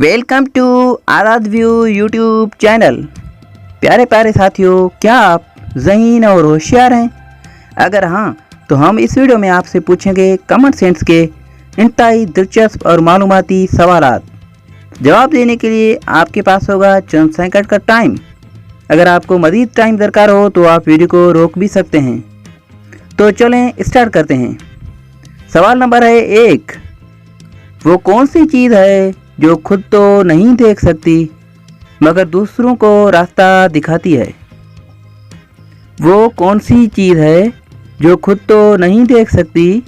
Welcome to Azad view YouTube channel. प्यारे प्यारे साथियों, क्या आप ज़हीन और होशियार हैं? अगर हाँ, तो हम इस वीडियो में आपसे पूछेंगे कॉमन सेंस के इंतहाई दिलचस्प और मालूमाती सवालात। जवाब देने के लिए आपके पास होगा चंद सेकंड का टाइम। अगर आपको मज़ीद टाइम दरकार हो तो आप वीडियो को रोक भी सकते हैं। तो चलें स्टार्ट करते हैं। सवाल नंबर है 1। वो कौन सी चीज़ है जो खुद तो नहीं देख सकती मगर दूसरों को रास्ता दिखाती है? वो कौन सी चीज़ है जो खुद तो नहीं देख सकती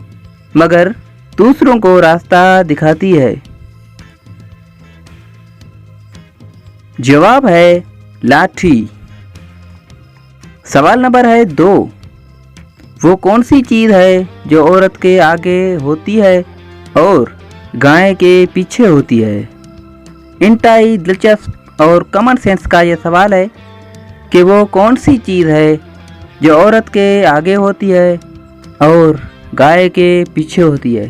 मगर दूसरों को रास्ता दिखाती है? जवाब है लाठी। सवाल नंबर है 2। वो कौन सी चीज़ है जो औरत के आगे होती है और गाय के पीछे होती है? इंतहाई दिलचस्प और कॉमन सेंस का यह सवाल है कि वो कौन सी चीज़ है जो औरत के आगे होती है और गाय के पीछे होती है।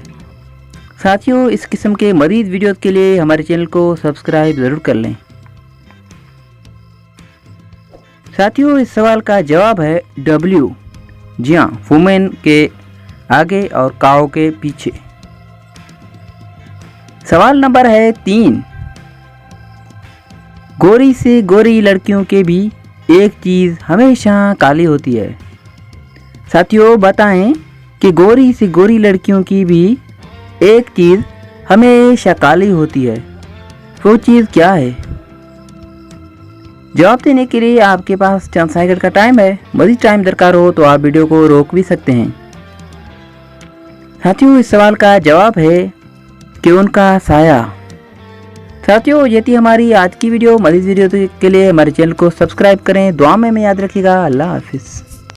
साथियों, इस किस्म के मज़ीद वीडियोज़ के लिए हमारे चैनल को सब्सक्राइब ज़रूर कर लें। साथियों, इस सवाल का जवाब है W। जी हाँ, वुमेन के आगे और काऊ के पीछे। सवाल नंबर है 3। गोरी से गोरी लड़कियों के भी एक चीज़ हमेशा काली होती है। साथियों, बताएं कि गोरी से गोरी लड़कियों की भी एक चीज़ हमेशा काली होती है। वो चीज़ क्या है? जवाब देने के लिए आपके पास चंद सेकंड का टाइम है। मज़ीद टाइम दरकार हो तो आप वीडियो को रोक भी सकते हैं। साथियों, इस सवाल का जवाब है कि उनका साया। साथियों, ये थी हमारी आज की वीडियो। मज़ीद वीडियो के लिए हमारे चैनल को सब्सक्राइब करें। दुआ में याद रखिएगा। अल्लाह हाफिज़।